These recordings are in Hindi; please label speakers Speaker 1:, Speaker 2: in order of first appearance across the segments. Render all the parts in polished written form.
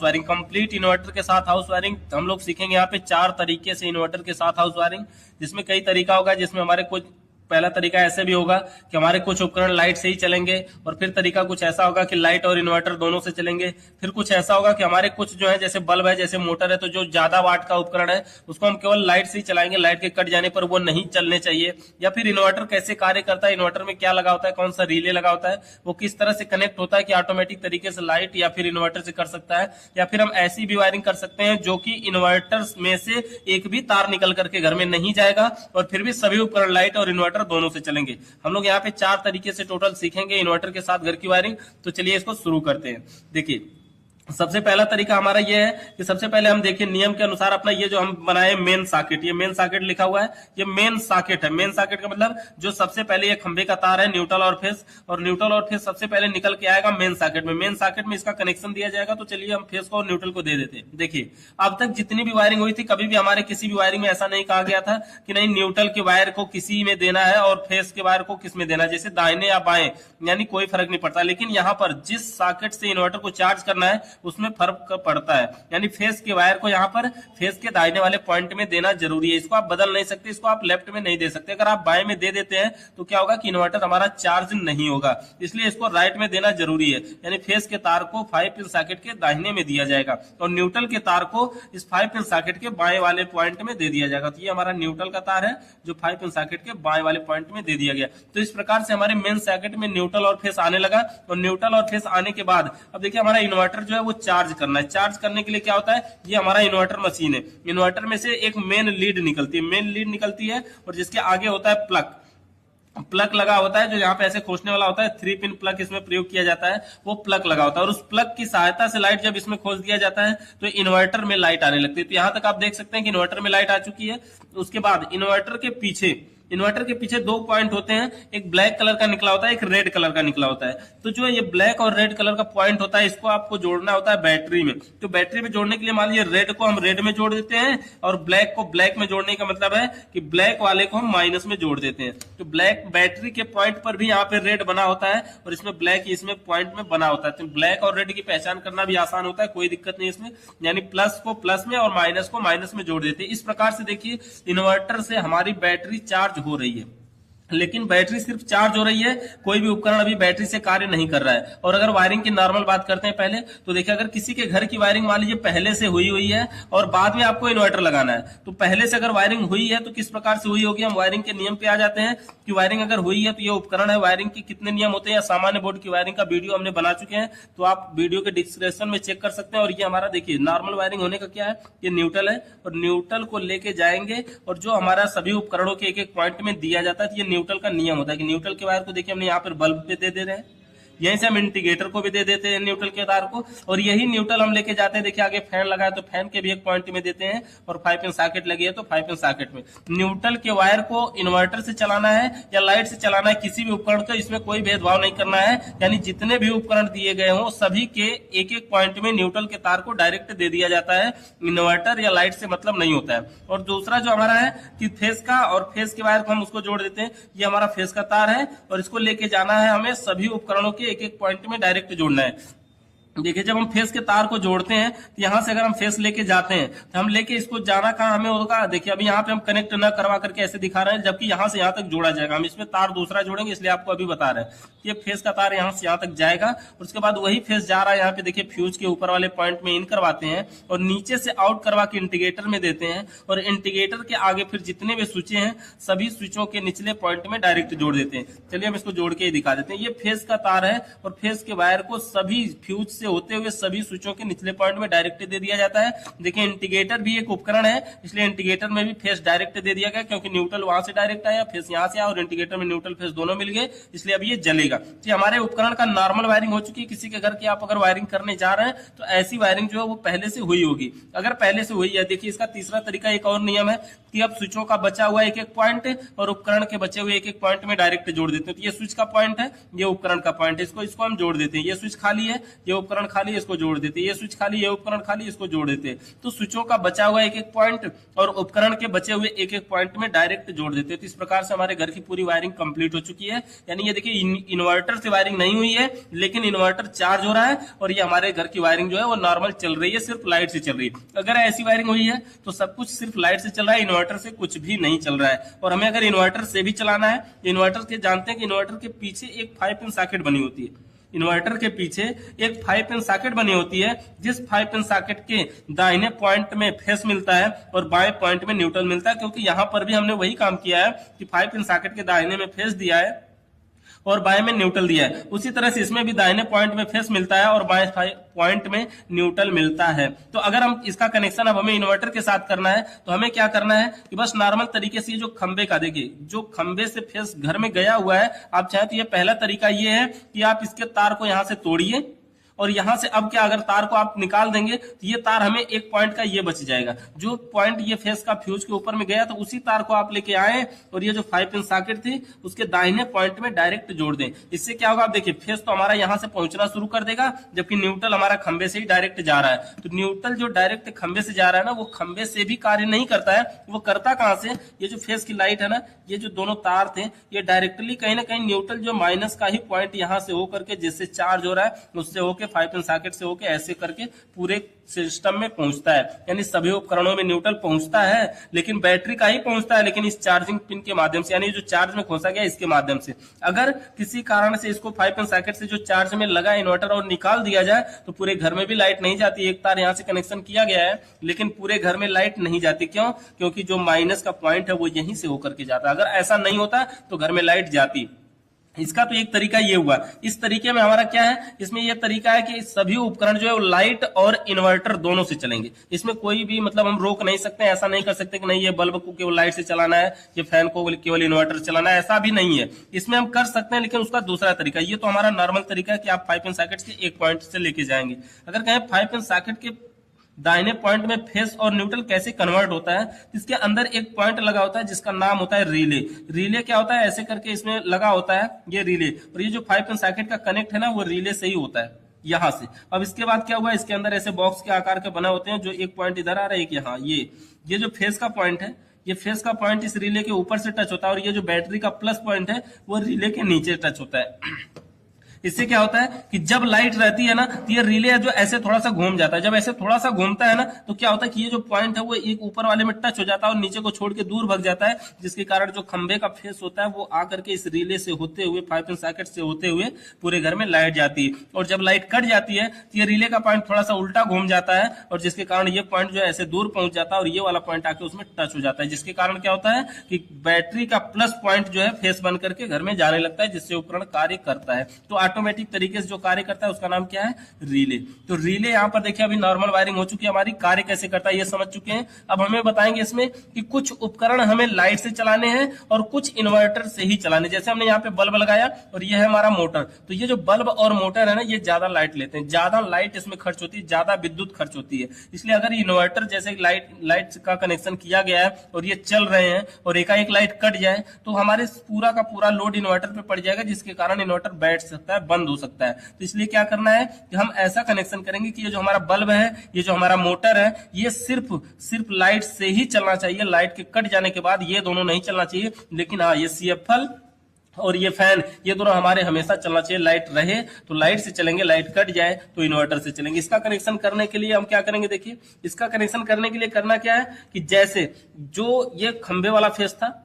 Speaker 1: वायरिंग, कंप्लीट इन्वर्टर के साथ हाउस वायरिंग हम लोग सीखेंगे यहाँ पे 4 तरीके से इन्वर्टर के साथ हाउस वायरिंग, जिसमें कई तरीका होगा, जिसमें हमारे कुछ पहला तरीका ऐसे भी होगा कि हमारे कुछ उपकरण लाइट से ही चलेंगे, और फिर तरीका कुछ ऐसा होगा कि लाइट और इन्वर्टर दोनों से चलेंगे। फिर कुछ ऐसा होगा कि हमारे कुछ जो है जैसे बल्ब है, जैसे मोटर है, तो जो ज्यादा वाट का उपकरण है उसको हम केवल लाइट से ही चलाएंगे, लाइट के कट जाने पर वो नहीं चलने चाहिए। या फिर इन्वर्टर कैसे कार्य करता है, इन्वर्टर में क्या लगा होता है, कौन सा रिले लगा होता है, वो किस तरह से कनेक्ट होता है कि ऑटोमेटिक तरीके से लाइट या फिर इन्वर्टर से कर सकता है। या फिर हम ऐसी भी वायरिंग कर सकते हैं जो कि इन्वर्टर में से एक भी तार निकल करके घर में नहीं जाएगा और फिर भी सभी उपकरण लाइट और इन्वर्टर दोनों से चलेंगे। हम लोग यहाँ पे 4 तरीके से टोटल सीखेंगे इन्वर्टर के साथ घर की वायरिंग। तो चलिए इसको शुरू करते हैं। देखिए सबसे पहला तरीका हमारा ये है कि सबसे पहले हम देखिए नियम के अनुसार अपना ये जो हम बनाए मेन सॉकेट, ये मेन सॉकेट लिखा हुआ है, ये मेन सॉकेट है। मेन सॉकेट का मतलब जो सबसे पहले ये खंबे का तार है न्यूट्रल और फेस, और न्यूट्रल और फेस सबसे पहले निकल के आएगा मेन सॉकेट में। मेन सॉकेट में इसका कनेक्शन दिया जाएगा। तो चलिए हम फेस को और न्यूट्रल को दे देते हैं। देखिए अब तक जितनी भी वायरिंग हुई थी, कभी भी हमारे किसी भी वायरिंग में ऐसा नहीं कहा गया था कि नहीं न्यूट्रल के वायर को किसी में देना है और फेस के वायर को किस में देना है, जैसे दाहिने या बाएं, यानी कोई फर्क नहीं पड़ता। लेकिन यहाँ पर जिस सॉकेट से इन्वर्टर को चार्ज करना है उसमें फर्क पड़ता है, यानी फेस के वायर को यहाँ पर फेस के दाहिने वाले पॉइंट में देना जरूरी है। इसको आप बदल नहीं सकते, इसको आप लेफ्ट में नहीं दे सकते। अगर आप बाएं में दे देते हैं तो क्या होगा कि इन्वर्टर हमारा चार्ज नहीं होगा, इसलिए इसको राइट में देना जरूरी है। यानी फेस के तार को 5 पिन सॉकेट के दाहिने में दिया जाएगा और न्यूट्रल के तार को इस 5 पिन सॉकेट के बाएं वाले पॉइंट में दे दिया जाएगा। तो ये हमारा न्यूट्रल का तार है जो 5 पिन सॉकेट के बाएं वाले पॉइंट में दे दिया गया। तो इस प्रकार से हमारे मेन सॉकेट में न्यूट्रल और फेस आने लगा, और न्यूट्रल और फेस आने के बाद अब देखिए हमारा इन्वर्टर जो है वो चार्ज करना है। चार्ज करने के लिए क्या होता है, ये हमारा इन्वर्टर मशीन है। इन्वर्टर में से एक मेन लीड निकलती है, मेन लीड निकलती है और जिसके आगे होता है प्लग लगा होता है, जो यहाँ पे ऐसे खोसने वाला होता है। 3 पिन प्लग इसमें प्रयोग किया जाता है, वो प्लग लगा होता है, और उस प्लग की सहायता से लाइट जब इसमें खोस दिया जाता है तो इन्वर्टर में लाइट आने लगती है। तो यहाँ तक आप देख सकते हैं कि इन्वर्टर में लाइट आ चुकी है। उसके बाद इन्वर्टर के पीछे 2 पॉइंट होते हैं, एक ब्लैक कलर का निकला होता है, एक रेड कलर का निकला होता है। तो जो ये ब्लैक और रेड कलर का पॉइंट होता है इसको आपको जोड़ना होता है बैटरी में। तो बैटरी में जोड़ने के लिए मान लीजिए रेड को हम रेड में जोड़ देते हैं और ब्लैक को ब्लैक में जोड़ने का मतलब है कि ब्लैक वाले को हम माइनस में जोड़ देते हैं। तो ब्लैक बैटरी के पॉइंट पर भी यहाँ पे रेड बना होता है और इसमें ब्लैक इसमें पॉइंट में बना होता है। तो ब्लैक और रेड की पहचान करना भी आसान होता है, कोई दिक्कत नहीं इसमें। यानी प्लस को प्लस में और माइनस को माइनस में जोड़ देते हैं। इस प्रकार से देखिए इन्वर्टर से हमारी बैटरी चार्ज हो रही है, लेकिन बैटरी सिर्फ चार्ज हो रही है, कोई भी उपकरण अभी बैटरी से कार्य नहीं कर रहा है। और अगर वायरिंग की नॉर्मल बात करते हैं पहले, तो देखिए अगर किसी के घर की वायरिंग मान लीजिए पहले से हुई है और बाद में आपको इन्वर्टर लगाना है, तो पहले से अगर वायरिंग हुई है तो किस प्रकार से हुई होगी, हम वायरिंग के नियम पे आ जाते हैं कि वायरिंग अगर हुई है तो ये उपकरण है, वायरिंग के कितने नियम होते हैं, या सामान्य बोर्ड की वायरिंग का वीडियो हमने बना चुके हैं, तो आप वीडियो के डिस्क्रिप्शन में चेक कर सकते हैं। और ये हमारा देखिए नॉर्मल वायरिंग होने का क्या है, ये न्यूट्रल है और न्यूट्रल को लेके जाएंगे और जो हमारा सभी उपकरणों के एक एक पॉइंट में दिया जाता है, तो ये न्यूट्रल का नियम होता है। न्यूट्रल के वायर को देखिए हमने यहाँ पर बल्ब पे दे रहे हैं, यहीं से हम इंडिकेटर को भी दे देते हैं न्यूट्रल के तार को, और यही न्यूट्रल हम लेके जाते हैं। देखिए आगे फैन लगा है तो फैन के भी एक पॉइंट में देते हैं, और 5 पिन सॉकेट लगी है तो 5 पिन सॉकेट में। न्यूट्रल के वायर को इन्वर्टर से चलाना है या लाइट से चलाना है, किसी भी उपकरण को इसमें कोई भेदभाव नहीं करना है। यानी जितने भी उपकरण दिए गए हों सभी के एक एक पॉइंट में न्यूट्रल के तार को डायरेक्ट दे दिया जाता है, इन्वर्टर या लाइट से मतलब नहीं होता है। और दूसरा जो हमारा है कि फेस का, और फेस के वायर को हम उसको जोड़ देते हैं, ये हमारा फेस का तार है और इसको लेके जाना है हमें सभी उपकरणों के एक एक पॉइंट में डायरेक्ट जोड़ना है। देखिए जब हम फेस के तार को जोड़ते हैं तो यहाँ से अगर हम फेस लेके जाते हैं तो हम लेके इसको जाना कहाँ हमें होगा, देखिए अभी यहाँ पे हम कनेक्ट न करवा करके ऐसे दिखा रहे हैं, जबकि यहाँ से यहाँ तक जोड़ा जाएगा। हम इसमें तार दूसरा जोड़ेंगे इसलिए आपको अभी बता रहे हैं। ये फेस का तार यहाँ से यहाँ तक जाएगा और उसके बाद वही फेस जा रहा है यहाँ पे देखिए फ्यूज के ऊपर वाले पॉइंट में इन करवाते हैं और नीचे से आउट करवा के इंडिकेटर में देते हैं, और इंडिकेटर के आगे फिर जितने भी स्विचें हैं सभी स्विचों के निचले पॉइंट में डायरेक्ट जोड़ देते हैं। चलिए हम इसको जोड़ के ही दिखा देते हैं। ये फेस का तार है और फेस के वायर को सभी फ्यूज से होते हुए सभी स्विचों के निचले पॉइंट में डायरेक्ट दे दिया जाता है। देखिए इंडिकेटर भी एक उपकरण है, इसलिए इंडिकेटर में भी फेस डायरेक्ट दे दिया गया, क्योंकि न्यूट्रल वहां से डायरेक्ट आया, फेस यहाँ से आया और इंडिकेटर में न्यूट्रल फेस दोनों मिल गए, इसलिए अब ये जलेगा। तो हमारे उपकरण का नॉर्मल वायरिंग हो चुकी है। किसी के घर की आप अगर वायरिंग करने जा रहे हैं तो ऐसी वायरिंग जो है वो पहले से हुई होगी। अगर पहले से हुई है, देखिए इसका तीसरा तरीका एक और नियम है कि अब स्विचों का बचा हुआ एक एक पॉइंट और उपकरण के बचे हुए एक एक पॉइंट में डायरेक्ट जोड़ देते हैं। तो ये स्विच का पॉइंट है, ये उपकरण का पॉइंट है, इसको हम जोड़ देते हैं। ये स्विच खाली है, ये उपकरण उपकरण खाली, इसको जोड़ देते, ये स्विच खाली, ये उपकरण खाली, इसको जोड़ देते। तो स्विचों का बचा हुआ एक एक पॉइंट और उपकरण के बचे हुए एक एक पॉइंट में डायरेक्ट जोड़ देते। तो इस प्रकार से हमारे घर की पूरी वायरिंग कंप्लीट हो चुकी है। यानी ये देखिए इन्वर्टर से वायरिंग नहीं हुई है, लेकिन इन्वर्टर चार्ज हो रहा है और ये हमारे घर की वायरिंग जो है वो नॉर्मल चल रही है, सिर्फ लाइट से चल रही है। अगर ऐसी वायरिंग हुई है तो सब कुछ सिर्फ लाइट से चल रहा है, इन्वर्टर से कुछ भी नहीं चल रहा है। और हमें अगर इन्वर्टर से भी चलाना है, इन्वर्टर के जानते हैं कि इन्वर्टर के पीछे एक 5 पिन सॉकेट बनी होती है। इन्वर्टर के पीछे एक 5 पिन सॉकेट बनी होती है, जिस 5 पिन सॉकेट के दाहिने पॉइंट में फेस मिलता है और बाएं पॉइंट में न्यूट्रल मिलता है। क्योंकि यहां पर भी हमने वही काम किया है कि 5 पिन सॉकेट के दाहिने में फेस दिया है और बाएं में न्यूट्रल दिया है। उसी तरह से इसमें भी दाहिने पॉइंट में फेस मिलता है और बाएं पॉइंट में न्यूट्रल मिलता है। तो अगर हम इसका कनेक्शन अब हमें इन्वर्टर के साथ करना है तो हमें क्या करना है कि बस नॉर्मल तरीके से जो खंबे का देखिए, जो खंबे से फेस घर में गया हुआ है, आप चाहे तो ये पहला तरीका ये है कि आप इसके तार को यहां से तोड़िए और यहां से अब क्या, अगर तार को आप निकाल देंगे तो ये तार हमें एक पॉइंट का ये बच जाएगा। जो पॉइंट ये फेस का फ्यूज के ऊपर में गया तो उसी तार को आप लेके आए और ये जो 5 पिन सॉकेट थी उसके दाहिने पॉइंट में डायरेक्ट जोड़ दें। इससे क्या होगा, आप देखिए फेस तो हमारा यहां से पहुंचना शुरू कर देगा, जबकि न्यूट्रल हमारा खंबे से ही डायरेक्ट जा रहा है। तो न्यूट्रल जो डायरेक्ट खंबे से जा रहा है ना, वो खंबे से भी कार्य नहीं करता है। वो करता कहां से, ये जो फेस की लाइट है ना, ये जो दोनों तार थे, ये डायरेक्टली कहीं ना कहीं न्यूट्रल जो माइनस का ही पॉइंट यहां से होकर के जिससे चार्ज हो रहा है उससे होकर 5 पिन सॉकेट से होके ऐसे करके पूरे सिस्टम में पहुंचता है। यानी सभी उपकरणों में न्यूट्रल पहुंचता है, लेकिन बैटरी का ही पहुंचता है, लेकिन इस चार्जिंग पिन के माध्यम से, यानी जो चार्ज में खोसा गया इसके माध्यम से। अगर किसी कारण से इसको 5 पिन सॉकेट से जो चार्ज में लगा इन्वर्टर और निकाल दिया जाए तो पूरे घर में भी लाइट नहीं जाती। एक तार यहां से कनेक्शन किया गया है लेकिन पूरे घर में लाइट नहीं जाती। क्यों? क्योंकि जो माइनस का पॉइंट है वो यहीं से होकर के जाता है। अगर ऐसा नहीं होता तो घर में लाइट जाती। इसका तो एक तरीका ये हुआ। इस तरीके में हमारा क्या है, इसमें यह तरीका है कि सभी उपकरण जो है वो लाइट और इन्वर्टर दोनों से चलेंगे। इसमें कोई भी मतलब हम रोक नहीं सकते, ऐसा नहीं कर सकते कि नहीं ये बल्ब को केवल लाइट से चलाना है, ये फैन को केवल इन्वर्टर से चलाना है, ऐसा भी नहीं है। इसमें हम कर सकते हैं, लेकिन उसका दूसरा तरीका, ये तो हमारा नॉर्मल तरीका है कि आप 5 पिन सॉकेट के एक पॉइंट से लेके जाएंगे। अगर कहें 5 पिन सॉकेट के दाहिने पॉइंट में फेस और न्यूट्रल कैसे कन्वर्ट होता है, इसके अंदर एक पॉइंट लगा होता है जिसका नाम होता है रिले। रिले क्या होता है, ऐसे करके इसमें लगा होता है ये रिले, और ये जो 5 पिन सॉकेट का कनेक्ट है ना वो रिले से ही होता है यहां से। अब इसके बाद क्या हुआ, इसके अंदर ऐसे बॉक्स के आकार के बने होते हैं, जो एक पॉइंट इधर आ रहा है, एक यहाँ। ये जो फेस का पॉइंट है, ये फेस का पॉइंट इस रिले के ऊपर से टच होता है, और ये जो बैटरी का प्लस पॉइंट है वो रिले के नीचे टच होता है। इससे क्या होता है कि जब लाइट रहती है ना तो ये रिले जो ऐसे थोड़ा सा घूम जाता है। जब ऐसे थोड़ा सा घूमता है ना तो क्या होता है कि ये जो पॉइंट है वो एक ऊपर वाले में टच हो जाता है और नीचे को छोड़ के दूर भाग जाता है, जिसके कारण जो खंबे का फेस होता है वो आकर के इस रिले से होते हुए 5 पिन सॉकेट से होते हुए पूरे घर में लाइट जाती है। और जब लाइट कट जाती है तो ये रिले का पॉइंट थोड़ा सा उल्टा घूम जाता है, और जिसके कारण ये पॉइंट जो है ऐसे दूर पहुंच जाता है और ये वाला पॉइंट आके उसमें टच हो जाता है, जिसके कारण क्या होता है कि बैटरी का प्लस पॉइंट जो है फेस बन करके घर में जाने लगता है, जिससे उपकरण कार्य करता है। तो ऑटोमेटिक तरीके से जो कार्य करता है उसका नाम क्या है, रिले। तो रिले यहाँ पर देखिए अभी नॉर्मल वायरिंग हो चुकी है हमारी, कार्य कैसे करता है ये समझ चुके हैं। अब हमें बताएंगे इसमें कि कुछ उपकरण हमें लाइट से चलाने हैं और कुछ इन्वर्टर से ही चलाने। जैसे हमने यहाँ पे बल्ब लगाया और ये है हमारा मोटर, तो ये जो बल्ब और मोटर है ना ये ज्यादा लाइट लेते हैं, ज्यादा लाइट इसमें खर्च होती है, ज्यादा विद्युत खर्च होती है। इसलिए अगर इन्वर्टर जैसे लाइट का कनेक्शन किया गया है और ये चल रहे हैं और एकाएक लाइट कट जाए तो हमारे पूरा का पूरा लोड इन्वर्टर पे पड़ जाएगा, जिसके कारण इन्वर्टर बैठ सकता है, बंद हो सकता है। तो इसलिए क्या करना है कि हम ऐसा कनेक्शन करेंगे कि ये जो हमारा बल्ब है, ये जो हमारा मोटर है, ये सिर्फ लाइट से ही चलना चाहिए। लाइट के कट जाने के बाद ये दोनों नहीं चलना चाहिए, लेकिन हाँ ये CFL और ये फैन, ये दोनों हमारे हमेशा चलना चाहिए। लाइट रहे तो लाइट से चलेंगे, लाइट कट जाए तो इन्वर्टर से चलेंगे। इसका कनेक्शन करने के लिए हम क्या करेंगे, देखिए इसका कनेक्शन करने के लिए करना क्या है कि जैसे जो ये खंबे वाला फेस था,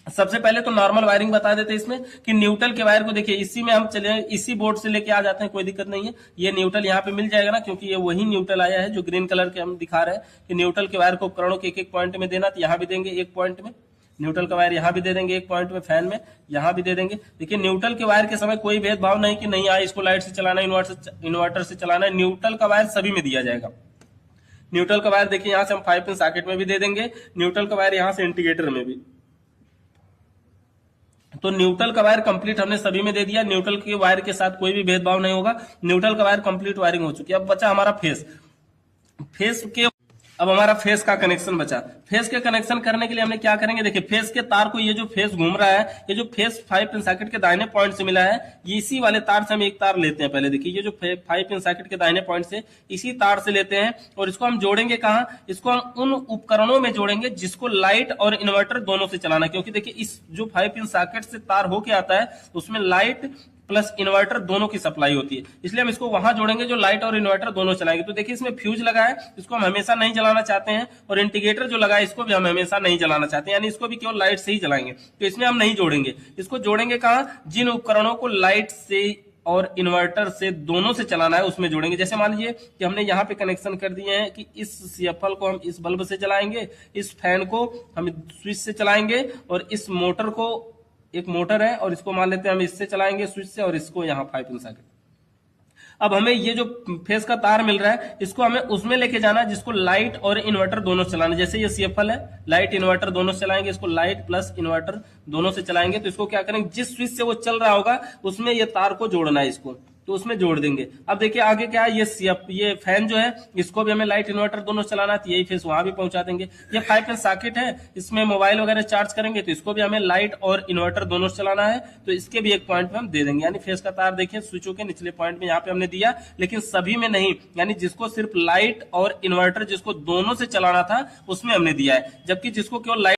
Speaker 1: सबसे पहले तो नॉर्मल वायरिंग बता देते हैं इसमें कि न्यूट्रल के वायर को देखिए इसी में हम चले, इसी बोर्ड से लेके आ जाते हैं, कोई दिक्कत नहीं है। ये न्यूट्रल यहाँ पे मिल जाएगा ना, क्योंकि ये वही न्यूट्रल आया है जो ग्रीन कलर के हम दिखा रहे हैं कि न्यूट्रल के वायर को उपकरणों के एक एक पॉइंट में देना। तो यहाँ भी देंगे एक पॉइंट में न्यूट्रल का वायर, यहाँ भी दे देंगे एक पॉइंट में, फैन में यहाँ भी दे देंगे। देखिए न्यूट्रल के वायर के समय कोई भेदभाव नहीं कि नहीं इसको लाइट से चलाना है, इन्वर्टर से चलाना है। न्यूट्रल का वायर सभी में दिया जाएगा। न्यूट्रल का वायर देखिए यहाँ से हम 5 पिन सॉकेट में भी दे देंगे, न्यूट्रल का वायर यहाँ से इंडिकेटर में भी। तो न्यूट्रल का वायर कंप्लीट हमने सभी में दे दिया, न्यूट्रल के वायर के साथ कोई भी भेदभाव नहीं होगा। न्यूट्रल का वायर कंप्लीट वायरिंग हो चुकी है। अब बचा हमारा फेस के अब हमारा फेस का कनेक्शन बचा। फेस के कनेक्शन करने के लिए हमने क्या करेंगे, देखिए फेस के तार को, ये जो फेस घूम रहा है, ये जो फेस 5 पिन सॉकेट के दाहिने पॉइंट से मिला है, ये इसी वाले तार से हम एक तार लेते हैं। पहले देखिए, ये जो 5 पिन सॉकेट के दाहिने पॉइंट से इसी तार से लेते हैं, और इसको हम जोड़ेंगे कहां, इसको हम उन उपकरणों में जोड़ेंगे जिसको लाइट और इन्वर्टर दोनों से चलाना है। क्योंकि देखिए इस जो 5 पिन सॉकेट से तार होके आता है उसमें लाइट प्लस इन्वर्टर दोनों की सप्लाई होती है, इसलिए हम इसको वहां जोड़ेंगे जो लाइट और इन्वर्टर दोनों चलाएंगे। तो देखिए इसमें फ्यूज लगा है, इसको हम हमेशा नहीं जलाना चाहते हैं, और इंडिकेटर जो लगा है इसको भी हम हमेशा नहीं जलाना चाहते हैं, यानी इसको भी केवल लाइट से ही जलाएंगे। तो इसमें हम नहीं जोड़ेंगे, इसको जोड़ेंगे कहां, जिन उपकरणों को लाइट से और इन्वर्टर से दोनों से चलाना है उसमें जोड़ेंगे। जैसे मान लीजिए कि हमने यहाँ पे कनेक्शन कर दिए हैं कि इस सीएफएल को हम इस बल्ब से चलाएंगे, इस फैन को हम स्विच से चलाएंगे, और इस मोटर को, एक मोटर है और इसको मान लेते हैं हम इससे चलाएंगे स्विच से, और इसको यहाँ 5 पिन सॉकेट। अब हमें ये जो फेस का तार मिल रहा है इसको हमें उसमें लेके जाना है जिसको लाइट और इन्वर्टर दोनों चलाना। जैसे ये सीएफएल है, लाइट इन्वर्टर दोनों से चलाएंगे, इसको लाइट प्लस इन्वर्टर दोनों से चलाएंगे। तो इसको क्या करेंगे, जिस स्विच से वो चल रहा होगा उसमें ये तार को जोड़ना है, इसको तो उसमें जोड़ देंगे। अब देखिए आगे क्या है, ये फैन जो है इसको भी हमें लाइट इन्वर्टर दोनों चलाना है, तो यही फेस वहां भी पहुंचा देंगे। ये 5 पिन सॉकेट है, इसमें मोबाइल वगैरह चार्ज करेंगे तो इसको भी हमें लाइट और इन्वर्टर दोनों चलाना है, तो इसके भी एक पॉइंट पे हम दे देंगे। यानी फेस का तार देखिए स्विचों के निचले पॉइंट में यहाँ पे हमने दिया, लेकिन सभी में नहीं, यानी जिसको सिर्फ लाइट और इन्वर्टर जिसको दोनों से चलाना था उसमें हमने दिया है, जबकि जिसको केवल लाइट